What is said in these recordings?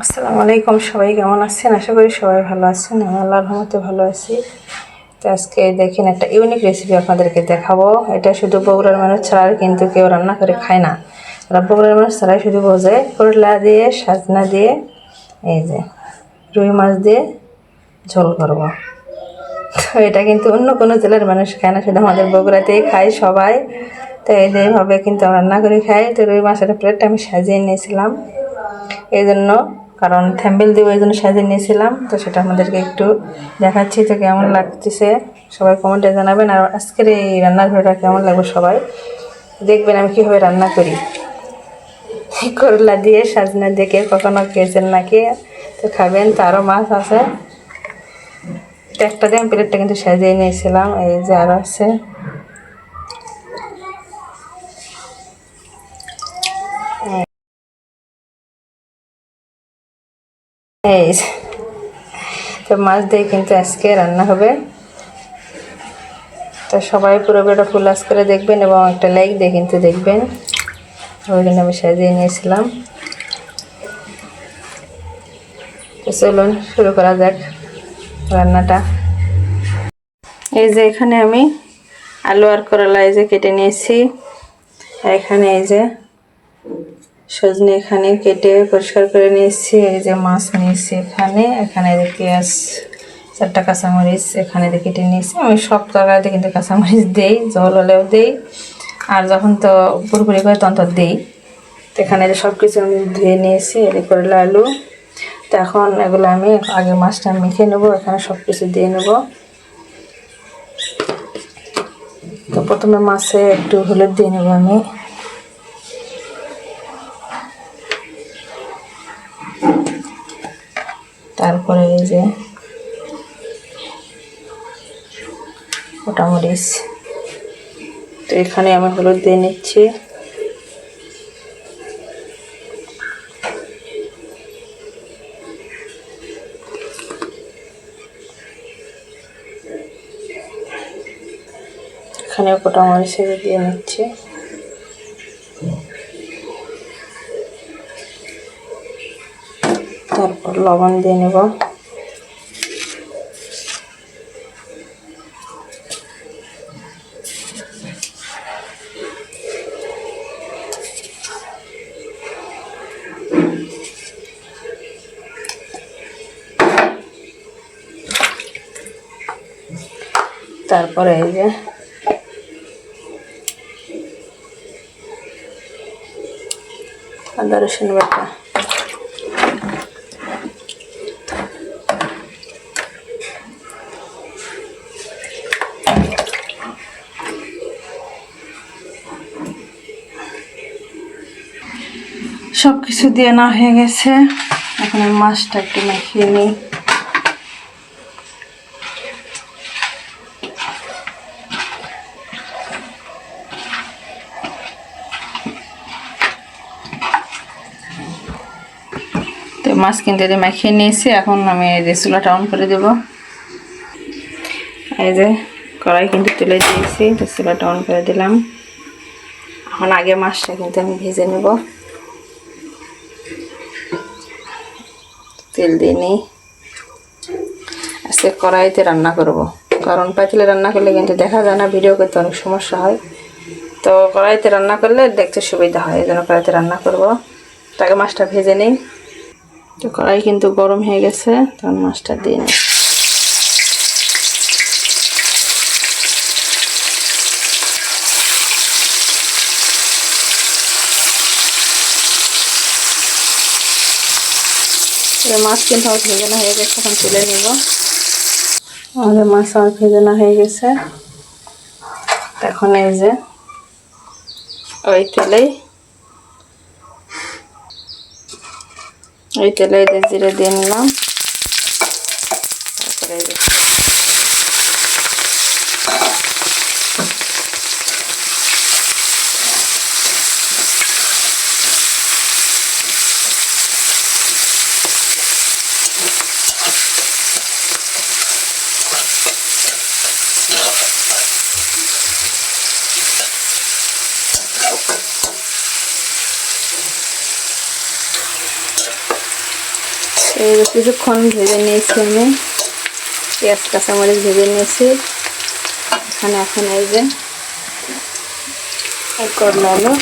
আসসালামু আলাইকুম, সবাই কেমন আছেন? আশা করি সবাই ভালো আছেন। আমি আল্লাহর রহমতে ভালো আছি। তো আজকে দেখেন একটা ইউনিক রেসিপি আপনাদেরকে দেখাবো। এটা শুধু বগুড়ার মানুষ ছাড়া কিন্তু কেউ রান্না করে খায় না। বগুড়ার মানুষ ছাড়াই শুধু বোঝে করলা দিয়ে, সাজনা দিয়ে, এই যে রুই মাছ দিয়ে ঝোল করবো। তো এটা কিন্তু অন্য কোনো জেলার মানুষ খায় না, শুধু আমাদের বগুড়াতেই খায় সবাই। তো এইভাবে কিন্তু রান্না করে খাই। তো রুই মাছের প্লেটটা আমি সাজিয়ে নিয়েছিলাম এই জন্য, কারণ থ্যাম্বেল দিব এই জন্য সাজিয়ে নিয়েছিলাম। তো সেটা আপনাদেরকে একটু দেখাচ্ছি। তো কেমন লাগতেছে সবাই কমেন্টে জানাবেন। আর আজকের এই রান্নার ভিডিওটা কেমন লাগবে সবাই দেখবেন আমি কীভাবে রান্না করি। করলা দিয়ে, সাজনা দিয়ে কে কখনো খেয়েছেন নাকি? তো খাবেন। তো আরও মাছ আছে, একটা দিয়ে আমি প্লেটটা কিন্তু সাজিয়ে নিয়েছিলাম। এই যে আরও আছে। এই তো মাছ দিয়ে কিন্তু আজকে রান্না হবে। তো সবাই পুরো ভিডিওটা ফুল ওয়াচ করে দেখবেন এবং একটা লাইক দিয়ে কিন্তু দেখবেন। ওই জন্য আমি সাজিয়ে নিয়েছিলাম। তো চলুন শুরু করা যাক রান্নাটা। এই যে এখানে আমি আলু আর করলা এই যে কেটে নিয়েছি। এখানে এই যে সজনে এখানে কেটে পরিষ্কার করে নিয়েছি। এই যে মাছ নিয়েছি এখানে। এখানে পেঁয়াজ, 4টা কাঁচামরিচ এখানে কেটে নিয়েছি। আমি সব তরকারিতে কিন্তু কাঁচামরিচ দেই, ঝোল হলেও দেই, আর যখন তো পুরোপুরি করে তখন তো দিই। তো এখানে সব কিছু আমি ধুয়ে নিয়েছি। এর করলা, আলু। তো এখন এগুলো আমি আগে মাছটা মেখে নেবো। এখানে সব কিছু দিয়ে নেব। তো প্রথমে মাছে একটু হলুদ দিয়ে নেব আমি। তারপরে এই যে গোটা মরিচ, তো এখানে আমি হলুদ দিয়ে নিচ্ছি। এখানে গোটা মরিচ দিয়ে নিচ্ছি। তারপর লবণ দিয়ে নেব। তারপরে এই যে আদা রসুন বাটা, সব কিছু দিয়ে না হয়ে গেছে। এখন আমি মাছটা একটু মাখিয়ে নিই। তো মাছ কিনতে দিয়ে মাখিয়ে নিয়েছি। এখন আমি এই যে চুলাটা অন করে দেব। এই যে কড়াই কিন্তু তুলে দিয়েছি। তো চুলাটা অন করে দিলাম। এখন আগে মাছটা কিন্তু আমি ভেজে নেব। তেল দিয়ে নিই। আজকে কড়াইতে রান্না করব, কারণ পাতিলে রান্না করলে কিন্তু দেখা যায় না, ভিডিও করতে অনেক সমস্যা হয়। তো কড়াইতে রান্না করলে দেখতে সুবিধা হয়, এই জন্য কড়াইতে রান্না করব। তাকে মাছটা ভেজে নিই। তো কড়াই কিন্তু গরম হয়ে গেছে, তখন মাছটা দিয়ে নিই। মাছ কিন্তু আমার ভেজানো হয়ে গেছে, এখন তুলে নেব। আমাদের মাছ আমার ভেজানো হয়ে গেছে। এখন এই যে ওই তেলেই জিরে দিয়ে নিলাম। তারপরে এই কিছুক্ষণ ভেজে নিয়েছি আমি, পেঁয়াজ কাঁচামরিচ ভেজে নিয়েছি। এখানে এখন এই যে করলা আলু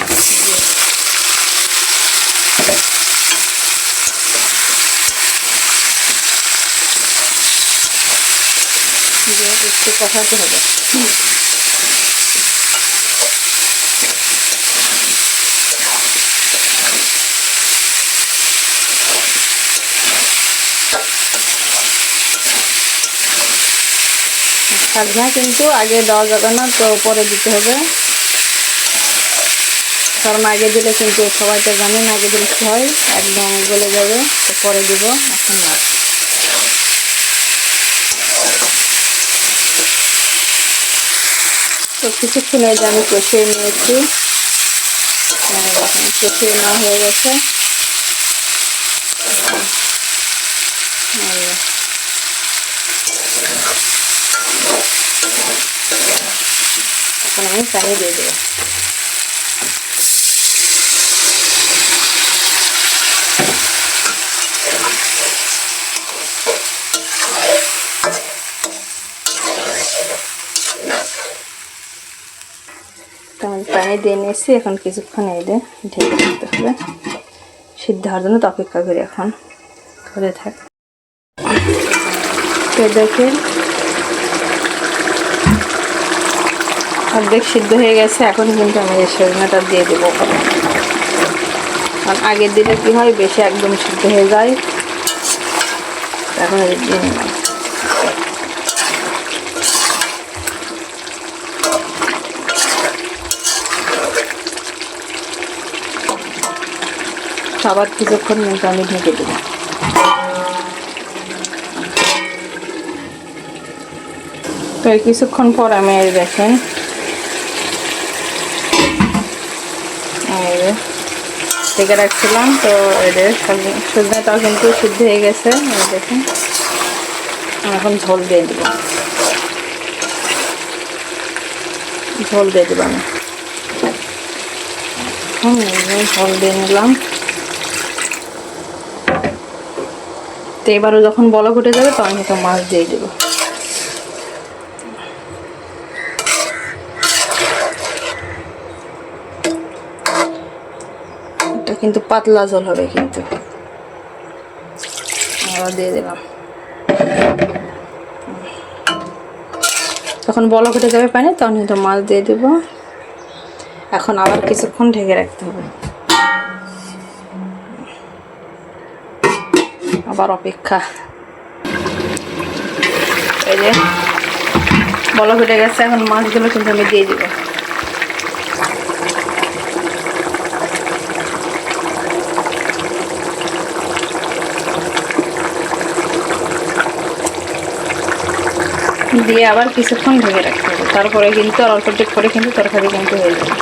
একটু কষাতে হবে। সাজনা কিন্তু আগে দেওয়া যাবে না, তো পরে দিতে হবে, কারণ আগে দিলে কিন্তু সবাই তো জানেন আগে দিলে কি হয়, একদম গলে যাবে, তো পরে দিব, এখন না। তো কিছুক্ষণ এই যে আমি কষিয়ে নিয়েছি, কষিয়ে নেওয়া হয়ে গেছে। এখন আমি পানি দিয়ে দেবো। আমি পানি দিয়ে নিয়েছি, এখন কিছুক্ষণ এই দিয়ে ঢেকে দিতে হবে, সিদ্ধ হওয়ার জন্য তো অপেক্ষা করি, এখন করে থাক। তো দেখেন অর্ধেক সিদ্ধ হয়ে গেছে, এখন কিন্তু আমি এই সজনাটা দিয়ে দেবো। কারণ আগে দিলে কি হয়, বেশি একদম সিদ্ধ হয়ে যায়, এখন দিয়ে নিলাম। আবার কিছুক্ষণ কিন্তু আমি ঢেকে দেব। তো কিছুক্ষণ পর আমি দেখেন ঢেকে রাখছিলাম, তো এদের সজনাটাও কিন্তু সিদ্ধ হয়ে গেছে, দেখেন। এখন ঝোল দিয়ে দেব, ঝোল দিয়ে দেব আমি। ঝোল দিয়ে নিলাম। তো এবারও যখন বলক উঠে যাবে তখন হয়তো মাছ দিয়ে দেবো। এটা কিন্তু পাতলা ঝোল হবে, কিন্তু আবার দিয়ে দিলাম। যখন বলক উঠে যাবে পানি তখন হয়তো মাছ দিয়ে দেবো। এখন আবার কিছুক্ষণ ঢেকে রাখতে হবে, আবার অপেক্ষা। এই যে বলক উঠে গেছে, এখন মাছগুলো কিন্তু আমি দিয়ে দিব। দিয়ে আবার কিছুক্ষণ ঢেকে রাখতে হবে, তারপরে কিন্তু আর অল্প টেক করে কিন্তু তরকারি কিন্তু হয়ে যাবে।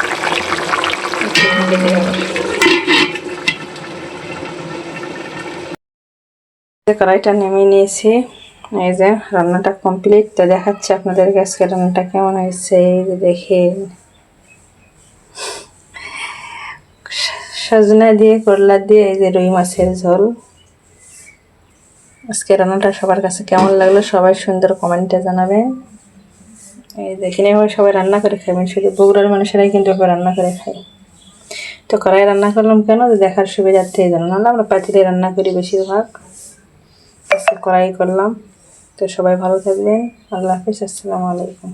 কড়াইটা নেমে নিয়েছি, এই যে রান্নাটা কমপ্লিট। তো দেখাচ্ছি আপনাদেরকে আজকে রান্নাটা কেমন হয়েছে। এই যে দেখেন, সজনা দিয়ে করলা দিয়ে এই যে রুই মাছের ঝোল। আজকে রান্নাটা সবার কাছে কেমন লাগলো সবাই সুন্দর কমেন্টে জানাবেন। এই দেখেন এভাবে সবাই রান্না করে খাবেন, শুধু বগুড়ার মানুষেরাই কিন্তু এভাবে রান্না করে খায়। তো কড়াই রান্না করলাম কেন, দেখার সুবিধার্থে জানো, না আমরা পাতিলে রান্না করি বেশিরভাগ, কড়াই করলাম। তো সবাই ভালো থাকবেন, আল্লাহ হাফিজ, আসসালামু আলাইকুম।